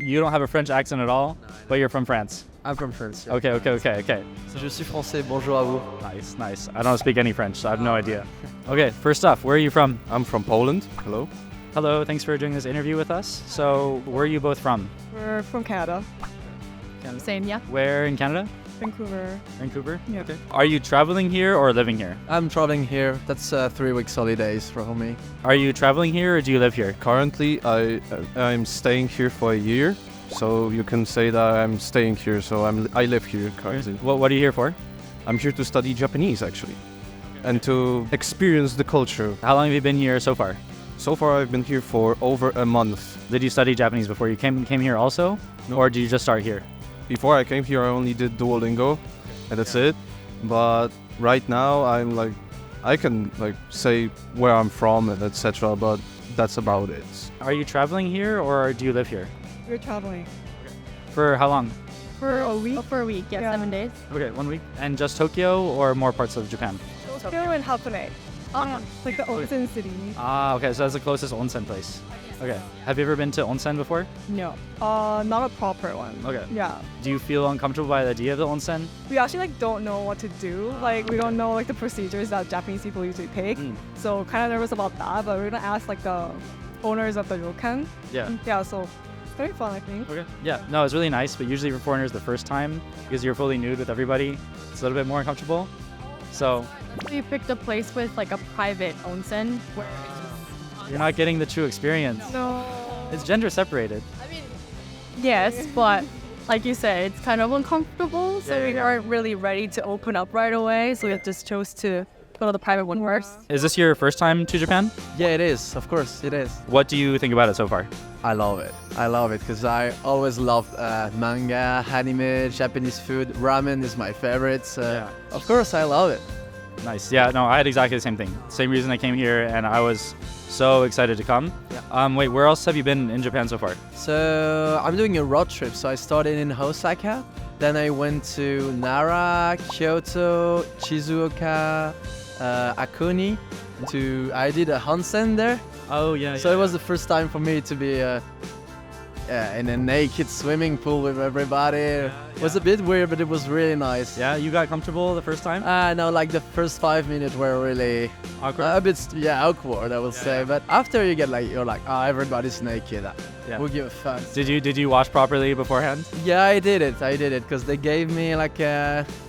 You don't have a French accent at all, but you're from France. I'm from France. Yeah. Okay. Je suis français, bonjour à vous. Nice. I don't speak any French, so I have no idea. Okay, first off, where are you from? I'm from Poland. Hello. Hello, thanks for doing this interview with us. So, where are you both from? We're from Canada. Same, yeah. Where in Canada? Vancouver. Yeah. Okay. Are you traveling here or living here? I'm traveling here. That's 3 weeks holidays for me. Are you traveling here or do you live here? Currently, I'm staying here for a year, so you can say that I'm staying here. So I live here currently. What are you here for? I'm here to study Japanese actually, and to experience the culture. How long have you been here so far? So far, I've been here for over a month. Did you study Japanese before you came here also? No. Or did you just start here? Before I came here, I only did Duolingo, and that's it. But right now, I can say where I'm from and etc. But that's about it. Are you traveling here or do you live here? We're traveling. For how long? For a week. For a week, yeah. 7 days. Okay, 1 week. And just Tokyo or more parts of Japan? Tokyo and Hakone. Like the onsen city. Okay, so that's the closest onsen place. Okay. Have you ever been to onsen before? No. Not a proper one. Okay. Yeah. Do you feel uncomfortable by the idea of the onsen? We actually don't know what to do. We don't know the procedures that Japanese people usually take. So kind of nervous about that, but we're gonna ask the owners of the ryokan. Yeah. Yeah, so it's very fun, I think. Okay. Yeah. No, it's really nice, but usually for foreigners the first time, because you're fully nude with everybody, it's a little bit more uncomfortable. So We picked a place with a private onsen where you're not getting the true experience. No. It's gender separated. yes, but like you said, it's kind of uncomfortable, so Yeah. we aren't really ready to open up right away, so we just chose to go to the private one first. Is this your first time to Japan? Yeah, it is. Of course, it is. What do you think about it so far? I love it because I always loved manga, anime, Japanese food. Ramen is my favorite. So of course, I love it. Nice. Yeah, no, I had exactly the same thing. Same reason I came here, and I was so excited to come. Yeah. Wait, where else have you been in Japan so far? So I'm doing a road trip. So I started in Osaka, then I went to Nara, Kyoto, Shizuoka, Akoni. I did a onsen there. Oh, yeah. So it was the first time for me to be in a naked swimming pool with everybody. It was a bit weird, but it was really nice. Yeah, you got comfortable the first time? No, the first 5 minutes were really Awkward? a bit awkward, I would say. But after you get you're everybody's naked. Yeah. Who give a fuck? Did you wash properly beforehand? Yeah, I did it because they gave me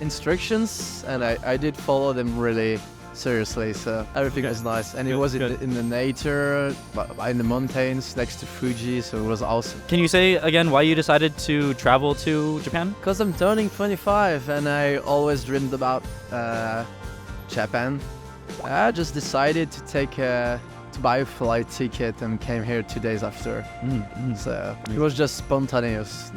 instructions, and I did follow them really seriously. So everything was nice, and it was in the nature, in the mountains next to Fuji. So it was awesome. Can you say again why you decided to travel to Japan? Because I'm turning 25, and I always dreamed about Japan. I just decided to buy a flight ticket and came here 2 days after. So it was just spontaneous,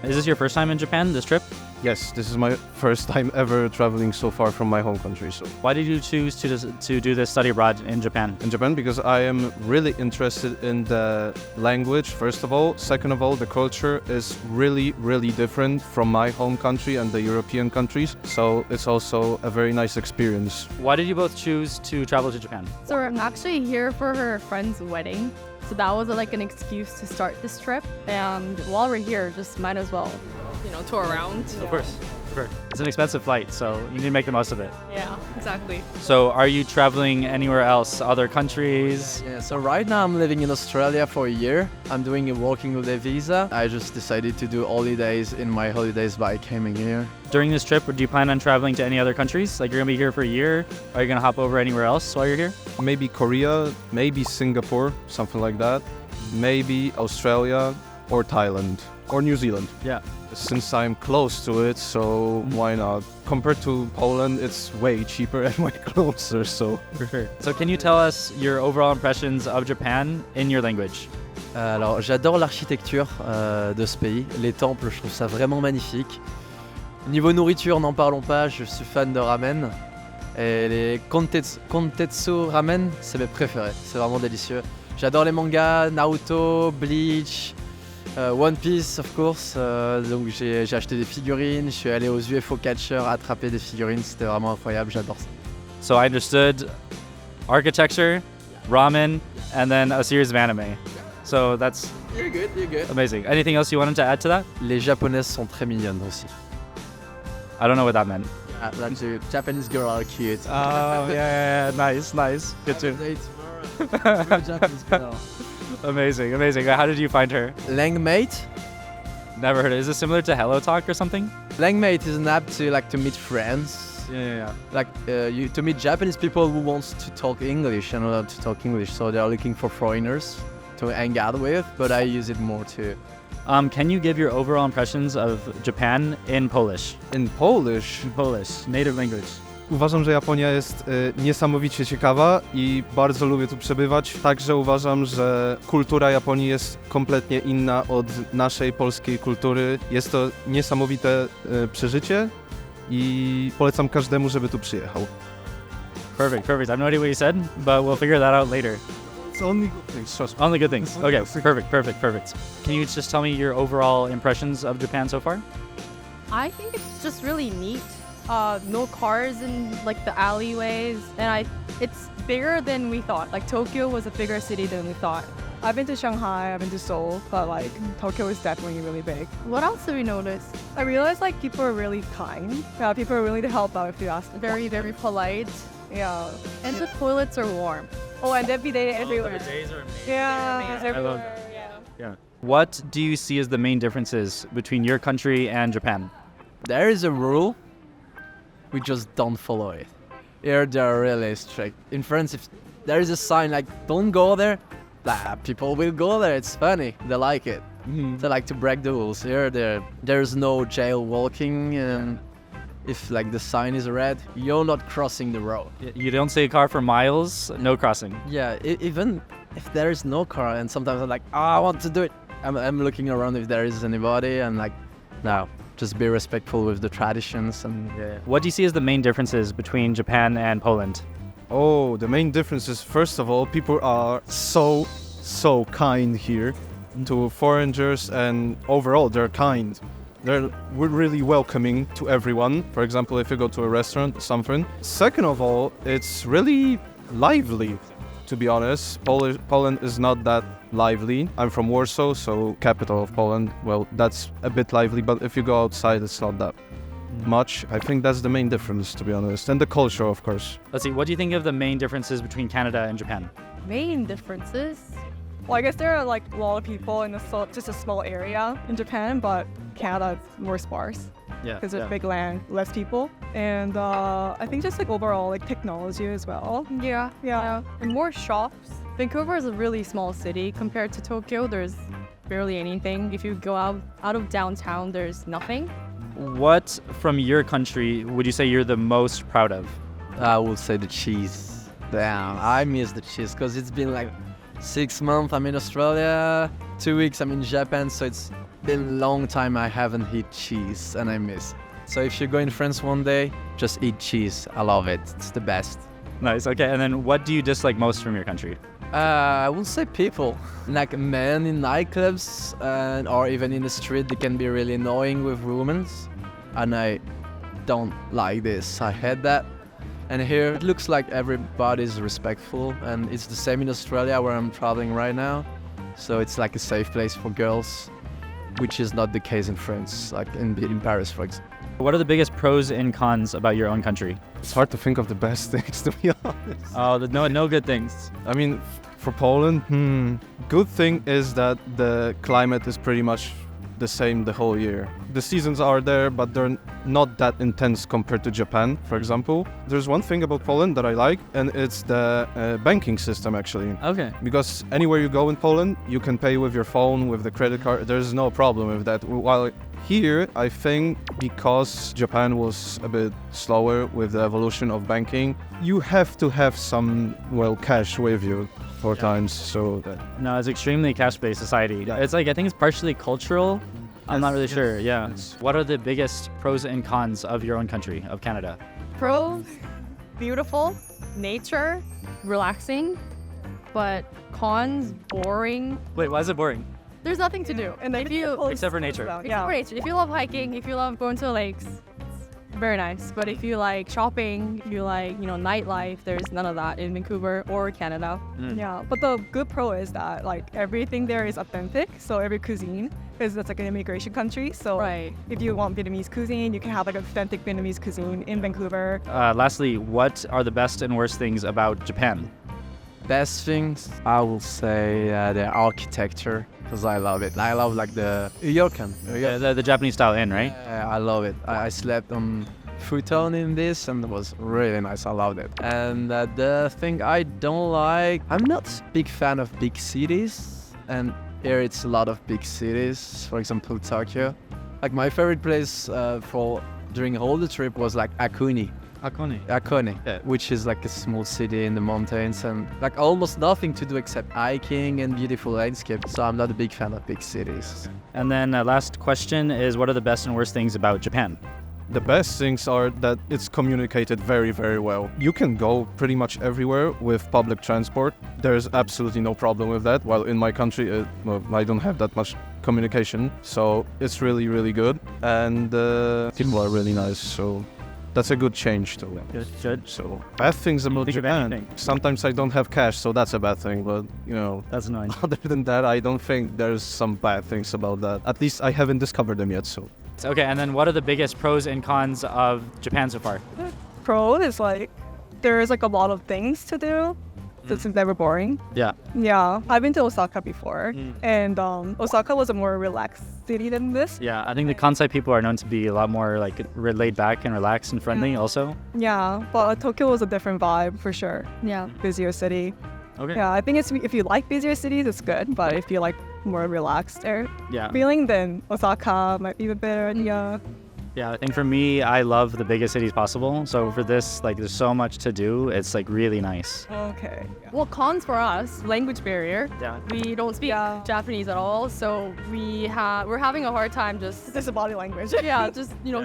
Is this your first time in Japan, this trip? Yes, this is my first time ever traveling so far from my home country. So Why did you choose to do this study abroad in Japan? in Japan, because I am really interested in the language, first of all. Second of all, the culture is really, really different from my home country and the European countries. So it's also a very nice experience. Why did you both choose to travel to Japan? So we're actually here for her friend's wedding, so that was an excuse to start this trip, and while we're here, just might as well, tour around. Of course. It's an expensive flight, so you need to make the most of it. Yeah, exactly. So are you traveling anywhere else, other countries? Yeah, so right now I'm living in Australia for a year. I'm doing a working holiday visa. I just decided to do holidays in my holidays by coming here. During this trip, do you plan on traveling to any other countries? You're going to be here for a year? Are you going to hop over anywhere else while you're here? Maybe Korea, maybe Singapore, something like that. Maybe Australia or Thailand or New Zealand. Yeah. Since I'm close to it, so why not? Compared to Poland, it's way cheaper and way closer, so... For sure. So can you tell us your overall impressions of Japan in your language? Alors, j'adore l'architecture de ce pays. Les temples, je trouve ça vraiment magnifique. Niveau nourriture, n'en parlons pas, je suis fan de ramen. Et les kontetsu ramen, c'est mes préférés. C'est vraiment délicieux. J'adore les mangas, Naruto, Bleach, One Piece, of course. Donc j'ai acheté des figurines, je suis allé aux UFO Catcher attraper des figurines, c'était vraiment incroyable, j'adore ça. So I understood architecture, ramen, and then a series of anime. So that's You're good. amazing. Anything else you wanted to add to that? Les japonaises sont très mignonnes aussi. I don't know what that meant. Like the Japanese girls are cute. Oh, yeah. Nice. Good too. Japanese girl. Amazing. How did you find her? Langmate. Never heard of it. Is it similar to Hello Talk or something? Langmate is an app to meet friends. Yeah. To meet Japanese people who wants to talk English and love to talk English, so they are looking for foreigners to hang out with, but I use it more too. Can you give your overall impressions of Japan in Polish? In Polish, Native language. uważam, że Japonia jest niesamowicie ciekawa i bardzo lubię tu przebywać. Także uważam, że kultura Japonii jest kompletnie inna od naszej polskiej kultury. Jest to niesamowite przeżycie i polecam każdemu, żeby tu przyjechał. Perfect. I have no idea what you said, but we'll figure that out later. It's only good things, trust me. Only good things. Okay, perfect. Can you just tell me your overall impressions of Japan so far? I think it's just really neat. No cars in like the alleyways, and it's bigger than we thought. Like Tokyo was a bigger city than we thought. I've been to Shanghai, I've been to Seoul, but like Tokyo is definitely really big. What else did we notice? I realized like people are really kind. Yeah, people are willing to help out if you ask them. Very, very polite. Yeah. And the toilets are warm. Oh, and there'd be day everywhere. days are amazing. Yeah, everywhere. Yeah. What do you see as the main differences between your country and Japan? There is a rule, we just don't follow it. Here they are really strict. In France, if there is a sign like "Don't go there," people will go there. It's funny. They like it. They like to break the rules. Here, there's no jaywalking, and if like the sign is red, you're not crossing the road. You don't see a car for miles, no crossing. Yeah, even if there is no car, and sometimes I'm like, I want to do it. I'm looking around if there is anybody, and like, no, just be respectful with the traditions. And yeah. What do you see as the main differences between Japan and Poland? Oh, the main difference is, first of all, people are so kind here to foreigners, and overall they're kind. They're really welcoming to everyone. For example, if you go to a restaurant or something. Second of all, it's really lively, to be honest. Poland is not that lively. I'm from Warsaw, so capital of Poland. Well, that's a bit lively, but if you go outside, it's not that much. I think that's the main difference, to be honest. And the culture, of course. Let's see, what do you think of the main differences between Canada and Japan? Main differences? Well, I guess there are like a lot of people in just a small area in Japan, but Canada is more sparse. Yeah. Because it's big land, less people. And I think just like overall like technology as well. Yeah. And more shops. Vancouver is a really small city compared to Tokyo. There's barely anything. If you go out of downtown, there's nothing. What from your country would you say you're the most proud of? I would say the cheese. Damn, I miss the cheese because it's been like 6 months I'm in Australia, 2 weeks I'm in Japan, so it's been a long time I haven't eaten cheese and I miss. So if you go in France one day, just eat cheese. I love it. It's the best. Nice. Okay. And then what do you dislike most from your country? I would say people. Like men in nightclubs or even in the street, they can be really annoying with women. And I don't like this. I hate that. And here it looks like everybody's respectful, and it's the same in Australia where I'm traveling right now. So it's like a safe place for girls, which is not the case in France, like in Paris, for example. What are the biggest pros and cons about your own country? It's hard to think of the best things, to be honest. Oh, no good things. I mean, for Poland, good thing is that the climate is pretty much the same the whole year. The seasons are there, but they're not that intense compared to Japan, for example. There's one thing about Poland that I like, and it's the banking system, actually. Okay. Because anywhere you go in Poland, you can pay with your phone, with the credit card. There's no problem with that. While here, I think because Japan was a bit slower with the evolution of banking, you have to have some, cash with you for times. So that. No, it's extremely cash-based society. Yeah. It's like, I think it's partially cultural. I'm not really sure. Yeah. Yes. What are the biggest pros and cons of your own country, of Canada? Pros, beautiful, nature, relaxing, but cons, boring. Wait, why is it boring? There's nothing to do. And then if you Except for nature. Except for nature. If you love hiking, if you love going to lakes, very nice. But if you like shopping, if you like, nightlife, there's none of that in Vancouver or Canada. Yeah, but the good pro is that like everything there is authentic. So every cuisine, because it's like an immigration country. So Right. if you want Vietnamese cuisine, you can have like authentic Vietnamese cuisine in Vancouver. Lastly, what are the best and worst things about Japan? Best things, I will say the architecture, because I love it. I love like the ryokan. The Japanese style inn, right? I love it. I slept on futon in this and it was really nice. I loved it. And the thing I don't like, I'm not a big fan of big cities. And here it's a lot of big cities. For example, Tokyo. Like my favorite place for during all the trip was like Akone, Yeah. which is like a small city in the mountains and like almost nothing to do except hiking and beautiful landscape. So I'm not a big fan of big cities. And then last question is, what are the best and worst things about Japan? The best things are that it's communicated very, very well. You can go pretty much everywhere with public transport. There's absolutely no problem with that. While in my country, I don't have that much communication. So it's really, really good. And people are really nice. So that's a good change to them. Good. So bad things about Think of Japan. anything. Sometimes I don't have cash, so that's a bad thing. But That's annoying. other than that, I don't think there's some bad things about that. At least I haven't discovered them yet. So Okay, and then what are the biggest pros and cons of Japan so far? Pro is like there's like a lot of things to do. So it's never boring. Yeah. Yeah, I've been to Osaka before, and Osaka was a more relaxed city than this. Yeah, I think the Kansai people are known to be a lot more like laid back and relaxed and friendly also. Yeah, but Tokyo was a different vibe for sure. Yeah. Busier city. Okay. Yeah, I think if you like busier cities, it's good. But if you like more relaxed Yeah. feeling, then Osaka might be a better idea. Yeah, I think for me, I love the biggest cities possible. So for this, like there's so much to do. It's like really nice. Okay. Well, cons for us, language barrier. Yeah. We don't speak Yeah. Japanese at all, so we're having a hard time just It's a body language.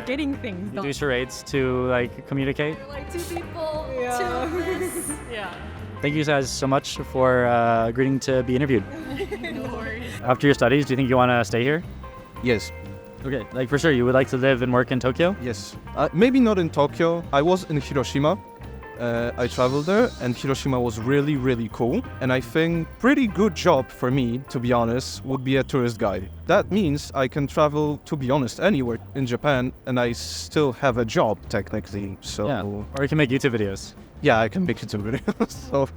getting things You done. do charades to like communicate. Like two people, Yeah. two this. Yeah. Thank you guys so much for agreeing to be interviewed. No worries. After your studies, do you think you want to stay here? yes, Okay, like for sure, you would like to live and work in Tokyo? yes. Maybe not in Tokyo. I was in Hiroshima. I traveled there, and Hiroshima was really, really cool. And I think pretty good job for me, to be honest, would be a tourist guide. That means I can travel, to be honest, anywhere in Japan, and I still have a job technically. So Yeah. Or you can make YouTube videos. yeah, I can make it a video. So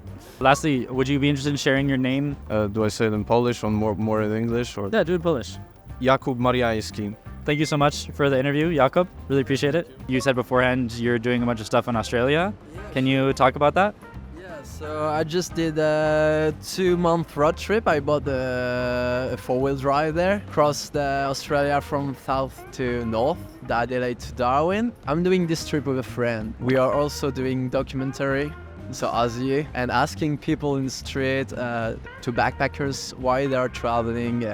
Lastly, would you be interested in sharing your name? do I say it in Polish or more in English? Or Yeah, do it in Polish. Jakub Mariański. Thank you so much for the interview, Jakob. Really appreciate it. You said beforehand you're doing a bunch of stuff in Australia. Can you talk about that? Yeah, so I just did a 2-month road trip. I bought a 4-wheel drive there, crossed Australia from south to north, the Adelaide to Darwin. I'm doing this trip with a friend. We are also doing documentary, so Aussie, and asking people in the street, to backpackers, why they are traveling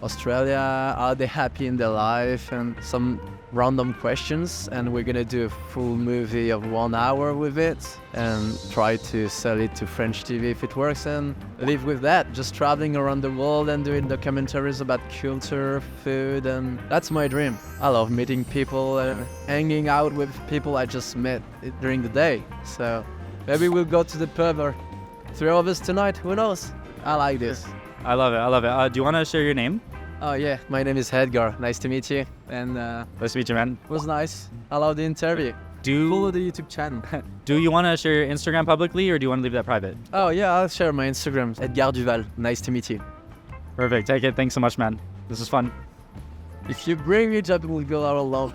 Australia, are they happy in their life, and some random questions. And we're gonna do a full movie of 1 hour with it and try to sell it to French TV if it works, and live with that, just traveling around the world and doing documentaries about culture, food, and that's my dream. I love meeting people and hanging out with people I just met during the day. So maybe we'll go to the pub or 3 of us tonight, who knows? I like this. I love it. Do you want to share your name? Oh yeah, my name is Edgar, nice to meet you, and Nice to meet you, man. it was nice. I love the interview. Follow the YouTube channel. Do you want to share your Instagram publicly or do you want to leave that private? Oh yeah, I'll share my Instagram, Edgar Duval, nice to meet you. Perfect. Take it. Thanks so much, man. This is fun. If you bring me, Japan will go out alone.